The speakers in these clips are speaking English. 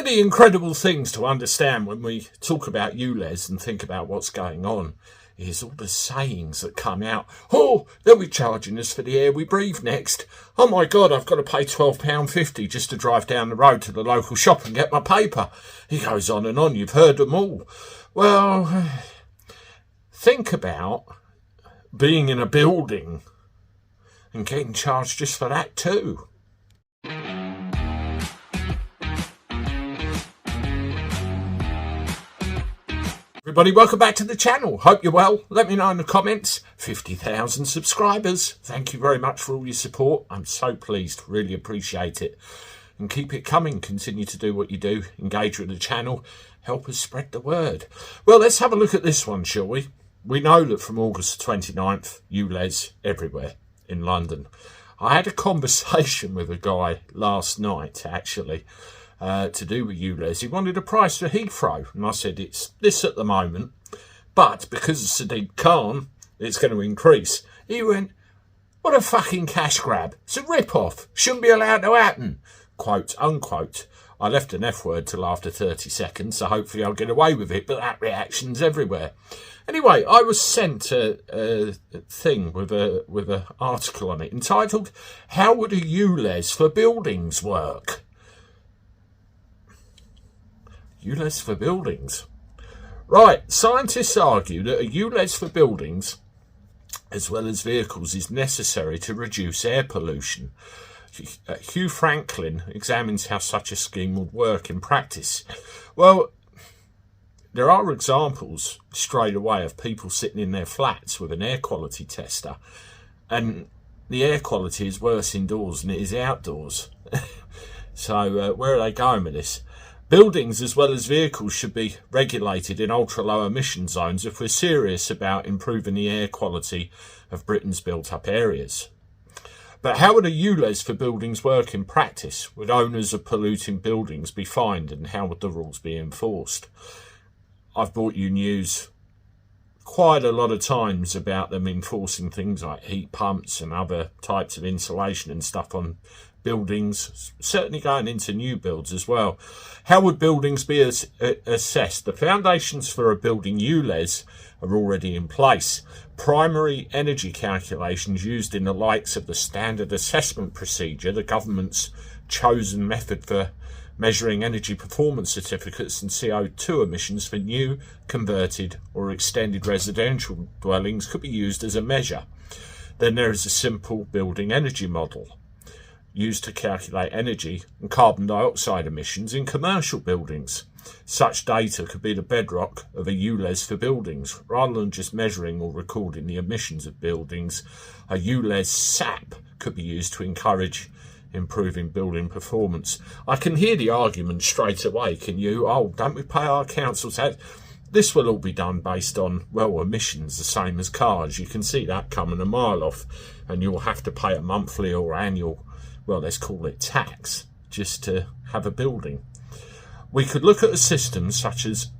the incredible things to understand when we talk about ULEZ and think about what's going on is all the sayings that come out. Oh, they'll be charging us for the air we breathe next. Oh my God, I've got to pay £12.50 just to drive down the road to the local shop and get my paper. He goes on and on. You've heard them all. Well, think about being in a building and getting charged just for that too. Everybody, welcome back to the channel. Hope you're well. Let me know in the comments. 50,000 subscribers. Thank you very much for all your support. I'm so pleased. Really appreciate it. And keep it coming. Continue to do what you do. Engage with the channel. Help us spread the word. Well, let's have a look at this one, shall we? We know that from August 29th, ULEZ everywhere in London. I had a conversation with a guy last night, actually, to do with ULEZ. He wanted a price for Heathrow, and I said it's this at the moment, but because of Sadiqs, it's going to increase. He went, what a fucking cash grab. It's a rip-off. Shouldn't be allowed to happen. Quote, unquote. I left an F word till after 30 seconds, so hopefully I'll get away with it, but that reaction's everywhere. Anyway, I was sent a thing with an article on it entitled, How Would a ULEZ for Buildings Work? ULEZ for buildings. Right, scientists argue that a ULEZ for buildings, as well as vehicles, is necessary to reduce air pollution. Hugh Franklin examines how such a scheme would work in practice. Well, there are examples straight away of people sitting in their flats with an air quality tester, and the air quality is worse indoors than it is outdoors. So where are they going with this? Buildings as well as vehicles should be regulated in ultra-low emission zones if we're serious about improving the air quality of Britain's built-up areas. But how would a ULEZ for buildings work in practice? Would owners of polluting buildings be fined, and how would the rules be enforced? I've brought you news quite a lot of times about them enforcing things like heat pumps and other types of insulation and stuff on buildings, certainly going into new builds as well. How would buildings be assessed? The foundations for a building ULEZ are already in place. Primary energy calculations used in the likes of the standard assessment procedure, the government's chosen method for measuring energy performance certificates and CO2 emissions for new, converted or extended residential dwellings, could be used as a measure. Then there is a simple building energy model used to calculate energy and carbon dioxide emissions in commercial buildings. Such data could be the bedrock of a ULEZ for buildings. Rather than just measuring or recording the emissions of buildings, a ULEZ SAP could be used to encourage improving building performance. I can hear the argument straight away, can you? Oh, don't we pay our council tax? This will all be done based on, well, emissions, the same as cars. You can see that coming a mile off, and you'll have to pay a monthly or annual, well, let's call it tax, just to have a building. We could look at a system such as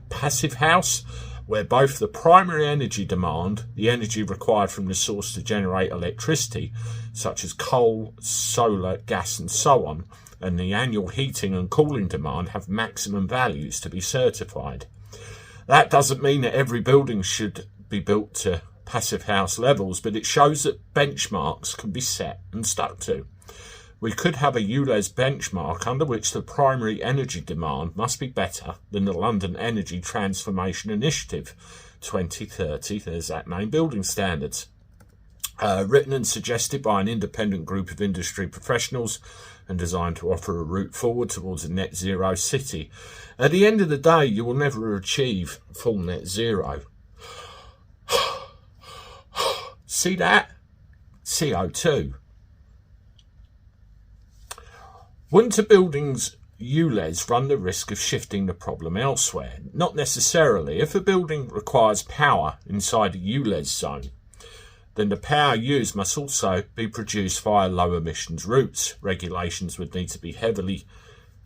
passive house, where both the primary energy demand, the energy required from the source to generate electricity, such as coal, solar, gas and so on, and the annual heating and cooling demand have maximum values to be certified. That doesn't mean that every building should be built to passive house levels, but it shows that benchmarks can be set and stuck to. We could have a ULEZ benchmark under which the primary energy demand must be better than the London Energy Transformation Initiative 2030, there's that name, building standards. Written and suggested by an independent group of industry professionals and designed to offer a route forward towards a net zero city. At the end of the day, you will never achieve full net zero. See that? CO2. Wouldn't a building's ULEZ run the risk of shifting the problem elsewhere? Not necessarily. If a building requires power inside a ULEZ zone, then the power used must also be produced via low emissions routes. Regulations would need to be heavily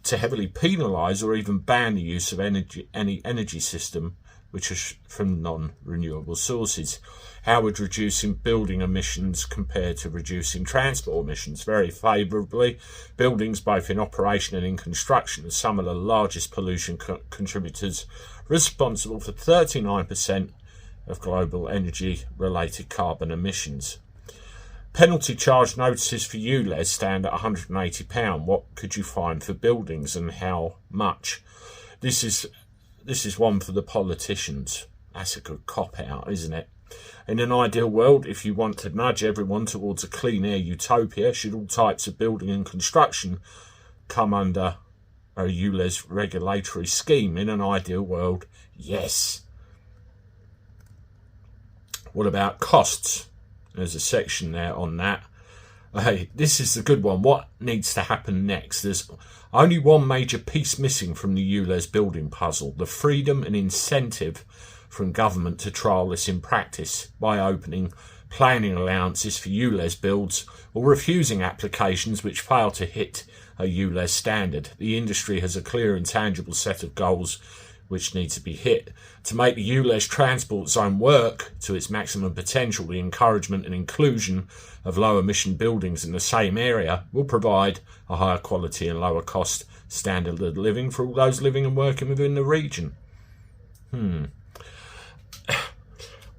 penalise or even ban the use of any energy system which are from non-renewable sources. How would reducing building emissions compare to reducing transport emissions? Very favourably. Buildings, both in operation and in construction, are some of the largest pollution contributors, responsible for 39% of global energy-related carbon emissions. Penalty charge notices for ULEZ stand at £180. What could you fine for buildings, and how much? This is one for the politicians. That's a good cop-out, isn't it? In an ideal world, if you want to nudge everyone towards a clean air utopia, should all types of building and construction come under a ULEZ regulatory scheme? In an ideal world, yes. What about costs? There's a section there on that. Hey, this is the good one. What needs to happen next? There's only one major piece missing from the ULEZ building puzzle: the freedom and incentive from government to trial this in practice by opening planning allowances for ULEZ builds or refusing applications which fail to hit a ULEZ standard. The industry has a clear and tangible set of goals which need to be hit. To make the ULEZ transport zone work to its maximum potential, the encouragement and inclusion of low emission buildings in the same area will provide a higher quality and lower cost standard of living for all those living and working within the region.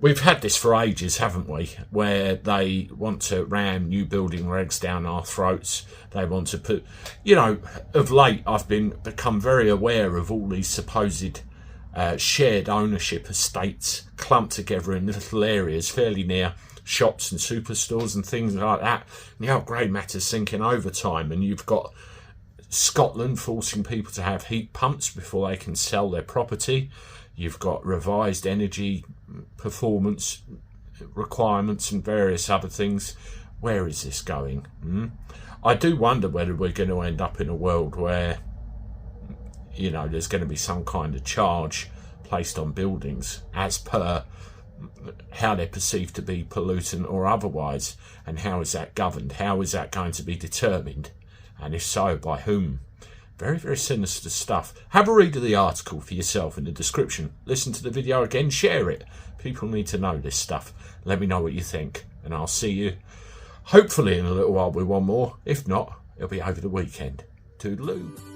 We've had this for ages, haven't we, where they want to ram new building regs down our throats. They want to put, of late I've become very aware of all these supposed shared ownership estates clumped together in little areas fairly near shops and superstores and things like that. And the upgrade matter's sinking over time, and you've got Scotland forcing people to have heat pumps before they can sell their property. You've got revised energy performance requirements and various other things. Where is this going? I do wonder whether we're going to end up in a world where, there's going to be some kind of charge placed on buildings as per how they're perceived to be pollutant or otherwise. And how is that governed? How is that going to be determined? And if so, by whom? Very, very sinister stuff. Have a read of the article for yourself in the description. Listen to the video again, share it. People need to know this stuff. Let me know what you think, and I'll see you hopefully in a little while with one more. If not, it'll be over the weekend. Toodaloo.